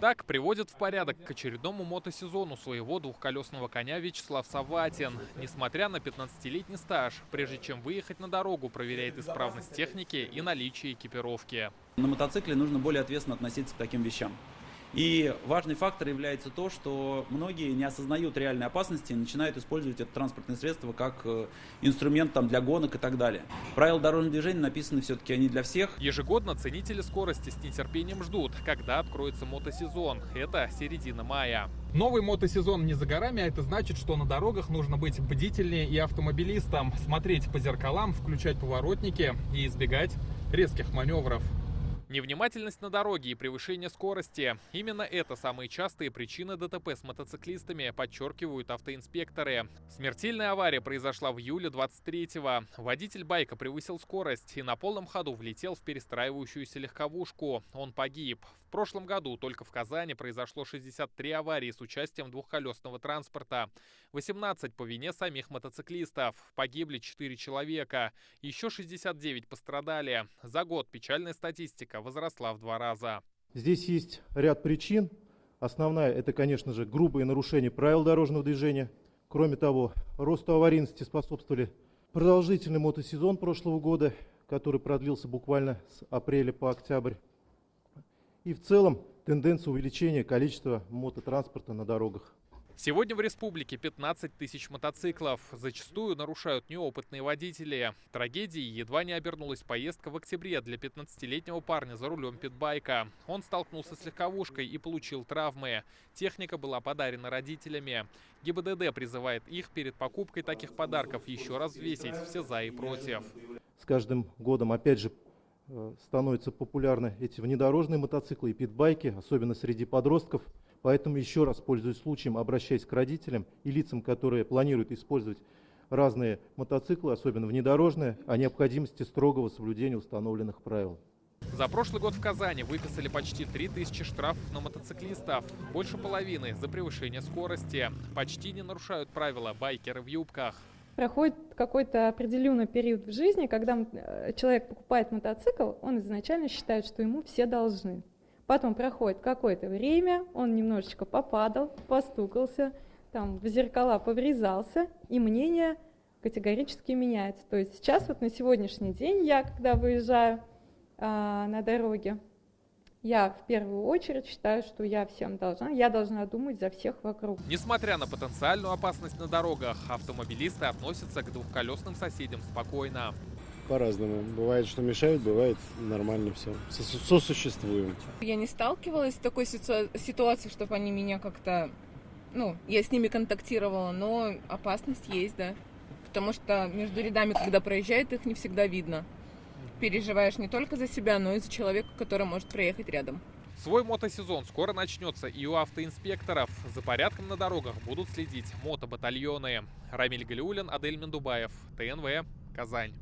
Так приводит в порядок к очередному мотосезону своего двухколесного коня Вячеслав Саватин. Несмотря на 15-летний стаж, прежде чем выехать на дорогу, проверяет исправность техники и наличие экипировки. На мотоцикле нужно более ответственно относиться к таким вещам. И важный фактор является то, что многие не осознают реальной опасности и начинают использовать это транспортное средство как инструмент для гонок и так далее. Правила дорожного движения написаны все-таки они для всех. Ежегодно ценители скорости с нетерпением ждут, когда откроется мотосезон. Это середина мая. Новый мотосезон не за горами, а это значит, что на дорогах нужно быть бдительнее и автомобилистам, смотреть по зеркалам, включать поворотники и избегать резких маневров. Невнимательность на дороге и превышение скорости – именно это самые частые причины ДТП с мотоциклистами, подчеркивают автоинспекторы. Смертельная авария произошла в июле 23-го. Водитель байка превысил скорость и на полном ходу влетел в перестраивающуюся легковушку. Он погиб. В прошлом году только в Казани произошло 63 аварии с участием двухколесного транспорта. 18 по вине самих мотоциклистов. Погибли 4 человека. Еще 69 пострадали. За год печальная статистика возросла в 2 раза. Здесь есть ряд причин. Основная – это, конечно же, грубые нарушения правил дорожного движения. Кроме того, росту аварийности способствовали продолжительный мотосезон прошлого года, который продлился буквально с апреля по октябрь. И в целом тенденция увеличения количества мототранспорта на дорогах. Сегодня в республике 15 тысяч мотоциклов. Зачастую нарушают неопытные водители. Трагедией едва не обернулась поездка в октябре для 15-летнего парня за рулем питбайка. Он столкнулся с легковушкой и получил травмы. Техника была подарена родителями. ГИБДД призывает их перед покупкой таких подарков еще раз взвесить все за и против. С каждым годом, опять же, становятся популярны эти внедорожные мотоциклы и питбайки, особенно среди подростков. Поэтому еще раз, пользуясь случаем, обращаясь к родителям и лицам, которые планируют использовать разные мотоциклы, особенно внедорожные, о необходимости строгого соблюдения установленных правил. За прошлый год в Казани выписали почти 3000 штрафов на мотоциклистов. Больше половины за превышение скорости. Почти не нарушают правила байкеры в юбках. Проходит какой-то определенный период в жизни, когда человек покупает мотоцикл, он изначально считает, что ему все должны. Потом проходит какое-то время, он немножечко попадал, постукался, там в зеркала поврезался, и мнение категорически меняется. То есть сейчас, на сегодняшний день, я, когда выезжаю на дороге, я в первую очередь считаю, что я всем должна, я должна думать за всех вокруг. Несмотря на потенциальную опасность на дорогах, автомобилисты относятся к двухколесным соседям спокойно. По-разному. Бывает, что мешают, бывает нормально все. Сосуществуем. Я не сталкивалась с такой ситуацией, чтобы они меня как-то... я с ними контактировала, но опасность есть, да. Потому что между рядами, когда проезжают, их не всегда видно. Переживаешь не только за себя, но и за человека, который может проехать рядом. Свой мотосезон скоро начнется и у автоинспекторов. За порядком на дорогах будут следить мотобатальоны. Рамиль Галиуллин, Адель Мендубаев, ТНВ, Казань.